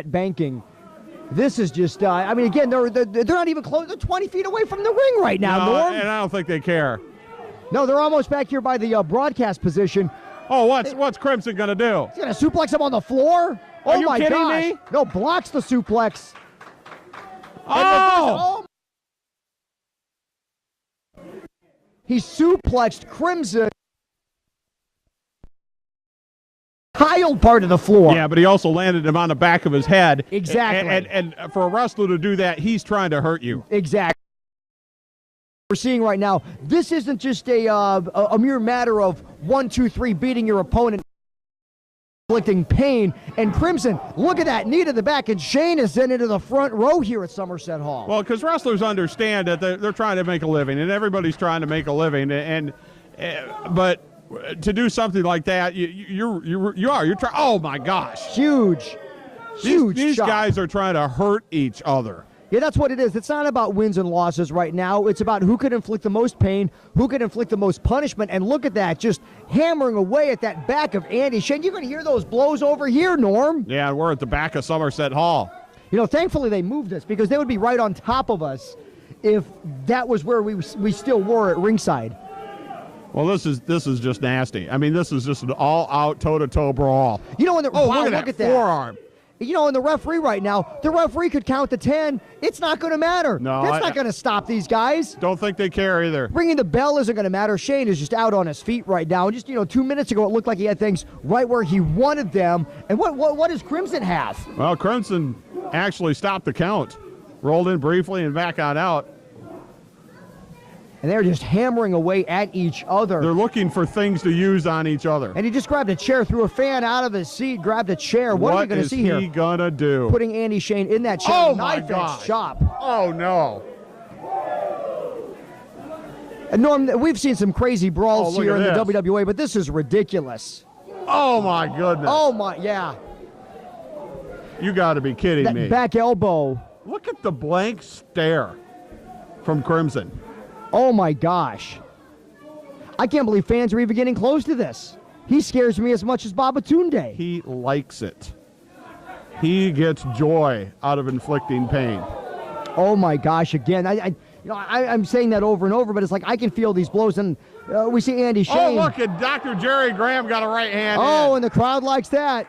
banking. This is just, I mean, again, they're not even close. They're 20 feet away from the ring right now, Norm. And I don't think they care. No, they're almost back here by the broadcast position. Oh, what's Crimson going to do? He's going to suplex him on the floor? Are you my kidding gosh. me? No, blocks the suplex. Oh! He suplexed Crimson. Tiled part of the floor. Yeah, but he also landed him on the back of his head. Exactly. And for a wrestler to do that, he's trying to hurt you. Exactly. We're seeing right now, this isn't just a mere matter of 1, 2, 3 beating your opponent, inflicting pain. And Crimson, look at that knee to the back, and Chene is sent into the front row here at Somerset Hall. Well, because wrestlers understand that they're trying to make a living, and everybody's trying to make a living, but to do something like that, you're trying. Oh my gosh! Huge. These shot. guys are trying to hurt each other. Yeah, that's what it is. It's not about wins and losses right now. It's about who can inflict the most pain, who can inflict the most punishment. And look at that, just hammering away at that back of Andy Chene. You're going to hear those blows over here, Norm. Yeah, we're at the back of Somerset Hall. You know, thankfully they moved us because they would be right on top of us if that was where we still were at ringside. Well, this is just nasty. I mean, this is just an all-out toe-to-toe brawl. You know, when the, wow, look at that forearm. You know, and the referee right now, the referee could count to 10. It's not going to matter. No, that's not going to stop these guys. Don't think they care either. Ringing the bell isn't going to matter. Chene is just out on his feet right now. And just, 2 minutes ago, it looked like he had things right where he wanted them. And what does Crimson have? Well, Crimson actually stopped the count. Rolled in briefly and back on out. And they're just hammering away at each other. They're looking for things to use on each other. And he just grabbed a chair, threw a fan out of his seat, grabbed a chair. What are we going to see here? What is he going to do? Putting Andy Chene in that chair. Oh, my knife God. edge chop. Oh, no. And Norm, we've seen some crazy brawls here in the this. WWA, but this is ridiculous. Oh, my goodness. Oh, my, yeah. You got to be kidding That me. back elbow. Look at the blank stare from Crimson. Oh, my gosh. I can't believe fans are even getting close to this. He scares me as much as Babatunde. He likes it. He gets joy out of inflicting pain. Oh, my gosh. Again, I'm saying that over and over, but it's like I can feel these blows, and we see Andy Chene. Oh, look, at Dr. Jerry Graham got a right hand. Oh, and the crowd likes that.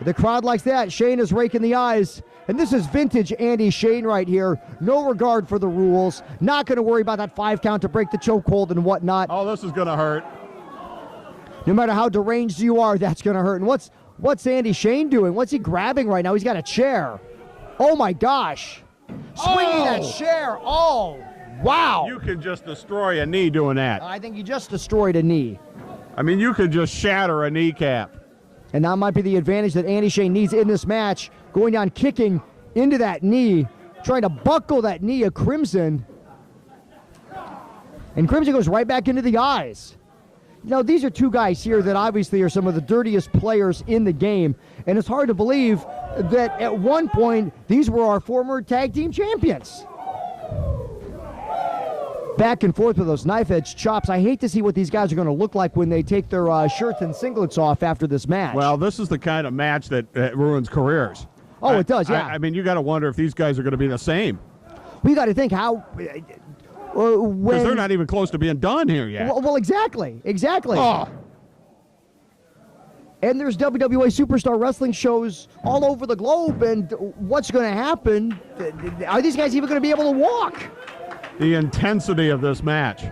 The crowd likes that. Chene is raking the eyes. And this is vintage Andy Chene right here. No regard for the rules. Not going to worry about that 5 count to break the chokehold and whatnot. Oh, this is going to hurt. No matter how deranged you are, that's going to hurt. And what's Andy Chene doing? What's he grabbing right now? He's got a chair. Oh, my gosh. Swinging that chair. Oh, wow. You could just destroy a knee doing that. I think you just destroyed a knee. I mean, you could just shatter a kneecap. And that might be the advantage that Andy Chene needs in this match. Going down, kicking into that knee, trying to buckle that knee of Crimson. And Crimson goes right back into the eyes. Now, these are two guys here that obviously are some of the dirtiest players in the game. And it's hard to believe that at one point, these were our former tag team champions. Back and forth with those knife-edge chops. I hate to see what these guys are going to look like when they take their shirts and singlets off after this match. Well, this is the kind of match that ruins careers. Oh, it does, yeah. I mean, you got to wonder if these guys are going to be the same. We got to think how... Because they're not even close to being done here yet. Well, exactly. Oh. And there's WWA Superstar Wrestling shows all over the globe, and what's going to happen? Are these guys even going to be able to walk? The intensity of this match.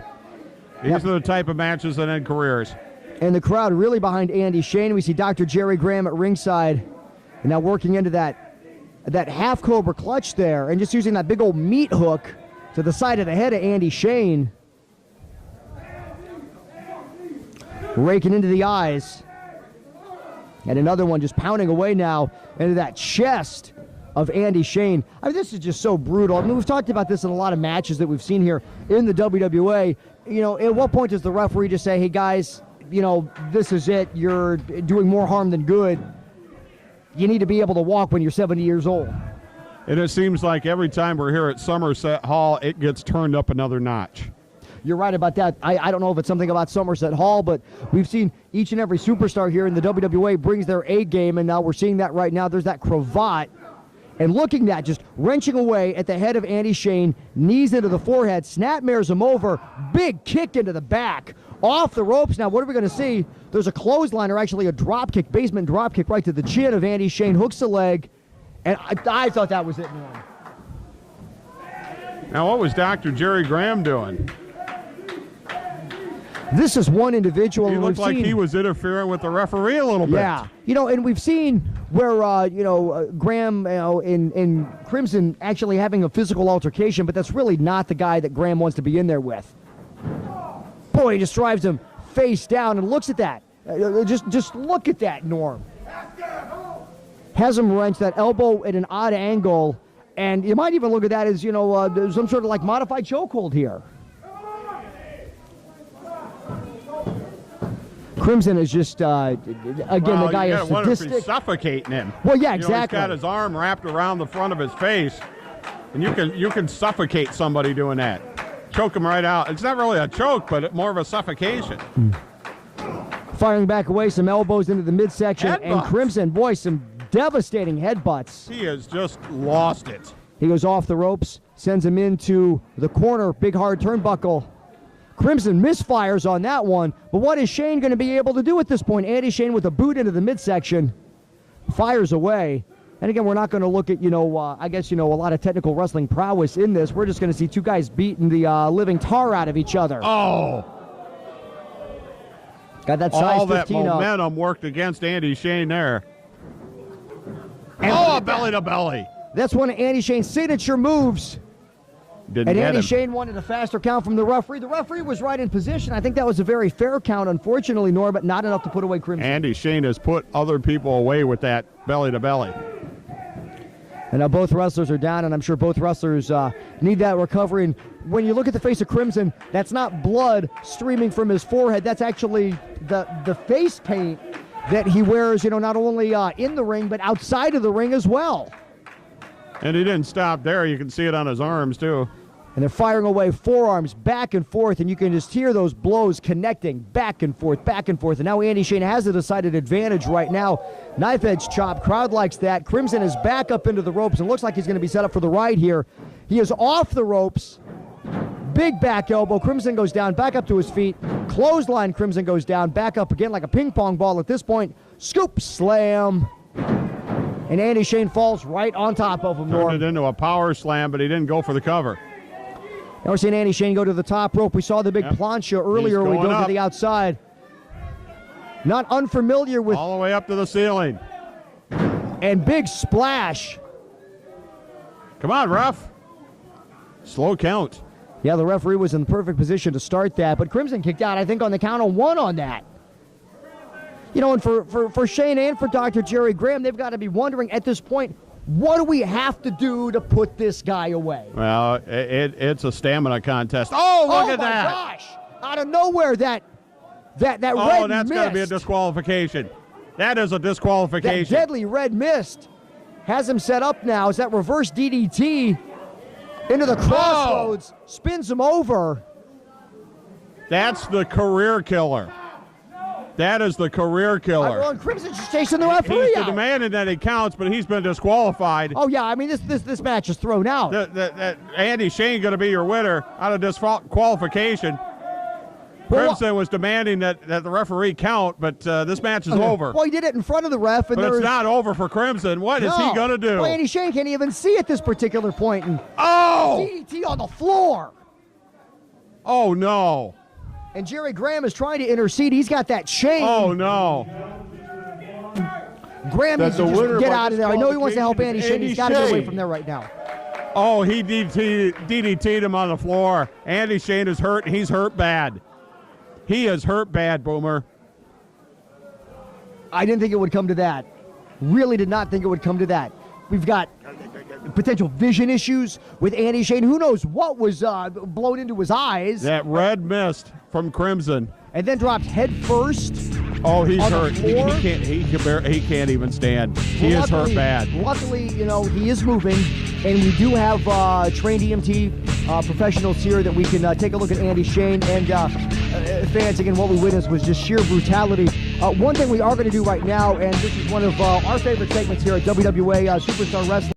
These are the type of matches that end careers. And the crowd really behind Andy Chene. We see Dr. Jerry Graham at ringside, and now working into that half cobra clutch there, and just using that big old meat hook to the side of the head of Andy Chene. Raking into the eyes. And another one just pounding away now into that chest of Andy Chene. I mean, this is just so brutal. I mean, we've talked about this in a lot of matches that we've seen here in the WWA. At what point does the referee just say, hey, guys, this is it. You're doing more harm than good. You need to be able to walk when you're 70 years old. And it seems like every time we're here at Somerset Hall, it gets turned up another notch. You're right about that. I don't know if it's something about Somerset Hall, but we've seen each and every superstar here in the WWA brings their A game, and now we're seeing that right now. There's that cravat And looking at just wrenching away at the head of Andy Chene, knees into the forehead, snapmares him over, big kick into the back, off the ropes. Now, what are we going to see? There's a clothesline, or actually a drop kick, basement drop kick right to the chin of Andy Chene, hooks the leg, and I thought that was it, man. Now, what was Dr. Jerry Graham doing? This is one individual. He looked like he was interfering with the referee a little bit. Yeah, and we've seen where Graham, in Crimson actually having a physical altercation, but that's really not the guy that Graham wants to be in there with. Boy, he just drives him face down and looks at that. Just look at that, Norm. Has him wrench that elbow at an odd angle, and you might even look at that as some sort of like modified chokehold here. Crimson is just, again, the guy is sadistic. If he's suffocating him. Well, yeah, exactly. He's got his arm wrapped around the front of his face, and you can suffocate somebody doing that. Choke him right out. It's not really a choke, but more of a suffocation. Firing back away, some elbows into the midsection, and Crimson, boy, some devastating headbutts. He has just lost it. He goes off the ropes, sends him into the corner, big hard turnbuckle. Crimson misfires on that one, but what is Chene going to be able to do at this point? Andy Chene with a boot into the midsection, fires away. And again, we're not going to look at, a lot of technical wrestling prowess in this. We're just going to see two guys beating the living tar out of each other. Oh. Got that size 15 all that momentum worked against Andy Chene there. And a belly to belly. That's one of Andy Shane's signature moves. Didn't and get Andy him. Chene wanted a faster count from the referee. The referee was right in position. I think that was a very fair count, unfortunately, Norm, but not enough to put away Crimson. Andy Chene has put other people away with that belly to belly. And now both wrestlers are down, and I'm sure both wrestlers need that recovery. And when you look at the face of Crimson, that's not blood streaming from his forehead. That's actually the face paint that he wears, not only in the ring, but outside of the ring as well. And he didn't stop there. You can see it on his arms, too. And they're firing away forearms back and forth, and you can just hear those blows connecting back and forth, back and forth. And now Andy Chene has a decided advantage right now. Knife edge chop, crowd likes that. Crimson is back up into the ropes and looks like he's going to be set up for the ride here. He is off the ropes. Big back elbow. Crimson goes down, back up to his feet. Clothesline, Crimson goes down, back up again like a ping pong ball at this point. Scoop slam. And Andy Chene falls right on top of him, Norm. Turned it into a power slam, but he didn't go for the cover. Now we're seeing Andy Chene go to the top rope. We saw the big plancha earlier when we go to the outside. Not unfamiliar with... all the way up to the ceiling. And big splash. Come on, ref. Slow count. Yeah, the referee was in the perfect position to start that, but Crimson kicked out, I think, on the count of one on that. And for Chene and for Dr. Jerry Graham, they've got to be wondering at this point, what do we have to do to put this guy away? Well, it's a stamina contest. Oh, look at that. Oh, my gosh. Out of nowhere, that red mist. Oh, that's got to be a disqualification. That is a disqualification. That deadly red mist has him set up now. Is that reverse DDT into the crossroads, spins him over. That's the career killer. That is the career killer. Well, Crimson's just chasing the referee He's demanding that he counts, but he's been disqualified. Oh, yeah, I mean, this match is thrown out. Andy Chene going to be your winner out of disqualification. Crimson was demanding that the referee count, but this match is over. Well, he did it in front of the ref. And but it's not over for Crimson. What is he going to do? Well, Andy Chene can't even see at this particular point. And DDT on the floor. Oh, no. And Jerry Graham is trying to intercede. He's got that chain. Oh, no. Graham needs to just get out of there. I know he wants to help Andy Chene. He's got to get away from there right now. Oh, he DDT'd him on the floor. Andy Chene is hurt. He's hurt bad. He is hurt bad, Boomer. I didn't think it would come to that. Really did not think it would come to that. We've got potential vision issues with Andy Chene. Who knows what was blown into his eyes. That red mist from Crimson. And then dropped head first. Oh, he's hurt. He can't even stand. He is hurt bad. Luckily, he is moving, and we do have trained EMT professionals here that we can take a look at Andy Chene. And fans, again, what we witnessed was just sheer brutality. One thing we are going to do right now, and this is one of our favorite segments here at WWA Superstar Wrestling.